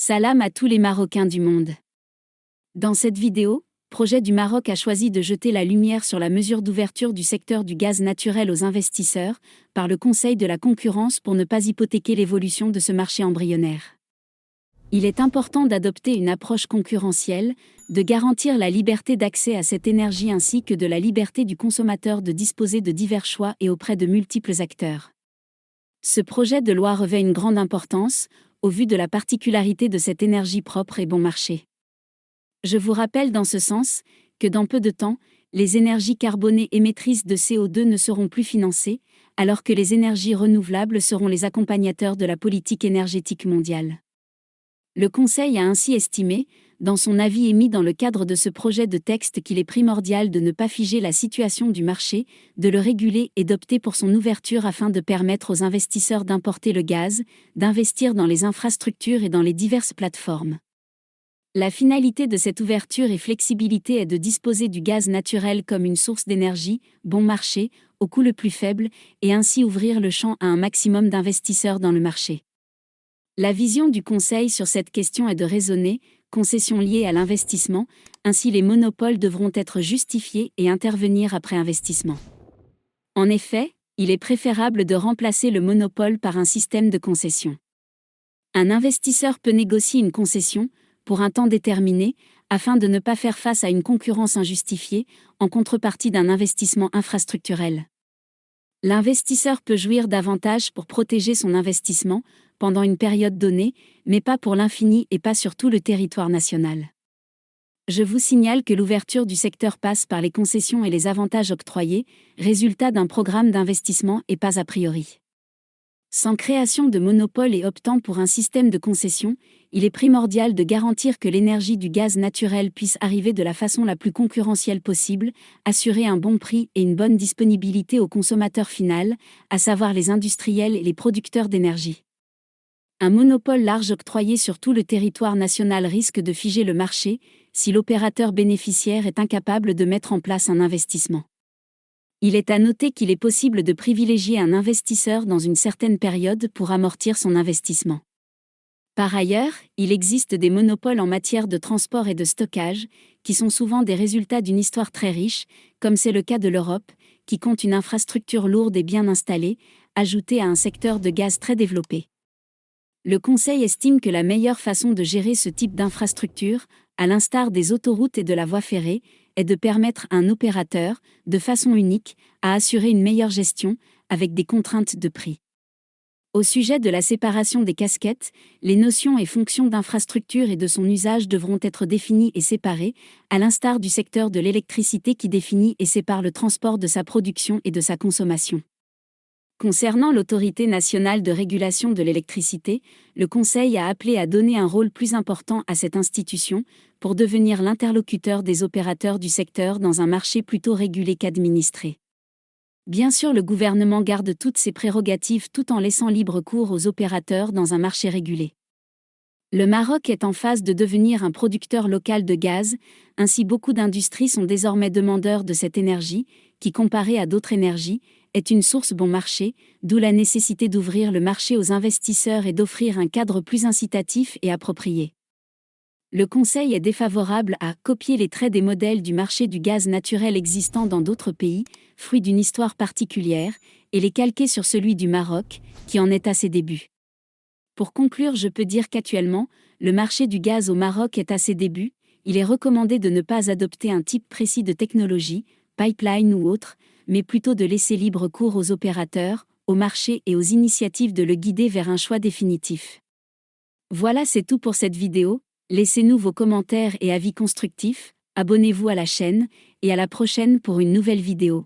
Salam à tous les Marocains du monde. Dans cette vidéo, Projet du Maroc a choisi de jeter la lumière sur la mesure d'ouverture du secteur du gaz naturel aux investisseurs par le Conseil de la concurrence pour ne pas hypothéquer l'évolution de ce marché embryonnaire. Il est important d'adopter une approche concurrentielle, de garantir la liberté d'accès à cette énergie ainsi que de la liberté du consommateur de disposer de divers choix et auprès de multiples acteurs. Ce projet de loi revêt une grande importance, au vu de la particularité de cette énergie propre et bon marché. Je vous rappelle dans ce sens, que dans peu de temps, les énergies carbonées émettrices de CO2 ne seront plus financées, alors que les énergies renouvelables seront les accompagnateurs de la politique énergétique mondiale. Le Conseil a ainsi estimé, dans son avis émis dans le cadre de ce projet de texte qu'il est primordial de ne pas figer la situation du marché, de le réguler et d'opter pour son ouverture afin de permettre aux investisseurs d'importer le gaz, d'investir dans les infrastructures et dans les diverses plateformes. La finalité de cette ouverture et flexibilité est de disposer du gaz naturel comme une source d'énergie, bon marché, au coût le plus faible, et ainsi ouvrir le champ à un maximum d'investisseurs dans le marché. La vision du Conseil sur cette question est de raisonner, concessions liées à l'investissement, ainsi les monopoles devront être justifiés et intervenir après investissement. En effet, il est préférable de remplacer le monopole par un système de concession. Un investisseur peut négocier une concession, pour un temps déterminé, afin de ne pas faire face à une concurrence injustifiée, en contrepartie d'un investissement infrastructurel. L'investisseur peut jouir d'avantages pour protéger son investissement, pendant une période donnée, mais pas pour l'infini et pas sur tout le territoire national. Je vous signale que l'ouverture du secteur passe par les concessions et les avantages octroyés, résultat d'un programme d'investissement et pas a priori. Sans création de monopole et optant pour un système de concession, il est primordial de garantir que l'énergie du gaz naturel puisse arriver de la façon la plus concurrentielle possible, assurer un bon prix et une bonne disponibilité au consommateur final, à savoir les industriels et les producteurs d'énergie. Un monopole large octroyé sur tout le territoire national risque de figer le marché, si l'opérateur bénéficiaire est incapable de mettre en place un investissement. Il est à noter qu'il est possible de privilégier un investisseur dans une certaine période pour amortir son investissement. Par ailleurs, il existe des monopoles en matière de transport et de stockage, qui sont souvent des résultats d'une histoire très riche, comme c'est le cas de l'Europe, qui compte une infrastructure lourde et bien installée, ajoutée à un secteur de gaz très développé. Le Conseil estime que la meilleure façon de gérer ce type d'infrastructure, à l'instar des autoroutes et de la voie ferrée, est de permettre à un opérateur, de façon unique, à assurer une meilleure gestion, avec des contraintes de prix. Au sujet de la séparation des casquettes, les notions et fonctions d'infrastructure et de son usage devront être définies et séparées, à l'instar du secteur de l'électricité qui définit et sépare le transport de sa production et de sa consommation. Concernant l'Autorité nationale de régulation de l'électricité, le Conseil a appelé à donner un rôle plus important à cette institution, pour devenir l'interlocuteur des opérateurs du secteur dans un marché plutôt régulé qu'administré. Bien sûr, le gouvernement garde toutes ses prérogatives tout en laissant libre cours aux opérateurs dans un marché régulé. Le Maroc est en phase de devenir un producteur local de gaz, ainsi beaucoup d'industries sont désormais demandeurs de cette énergie, qui comparée à d'autres énergies, est une source bon marché, d'où la nécessité d'ouvrir le marché aux investisseurs et d'offrir un cadre plus incitatif et approprié. Le Conseil est défavorable à copier les traits des modèles du marché du gaz naturel existant dans d'autres pays, fruit d'une histoire particulière, et les calquer sur celui du Maroc, qui en est à ses débuts. Pour conclure, je peux dire qu'actuellement, le marché du gaz au Maroc est à ses débuts, il est recommandé de ne pas adopter un type précis de technologie, pipeline ou autre, mais plutôt de laisser libre cours aux opérateurs, au marché et aux initiatives de le guider vers un choix définitif. Voilà, c'est tout pour cette vidéo, laissez-nous vos commentaires et avis constructifs, abonnez-vous à la chaîne, et à la prochaine pour une nouvelle vidéo.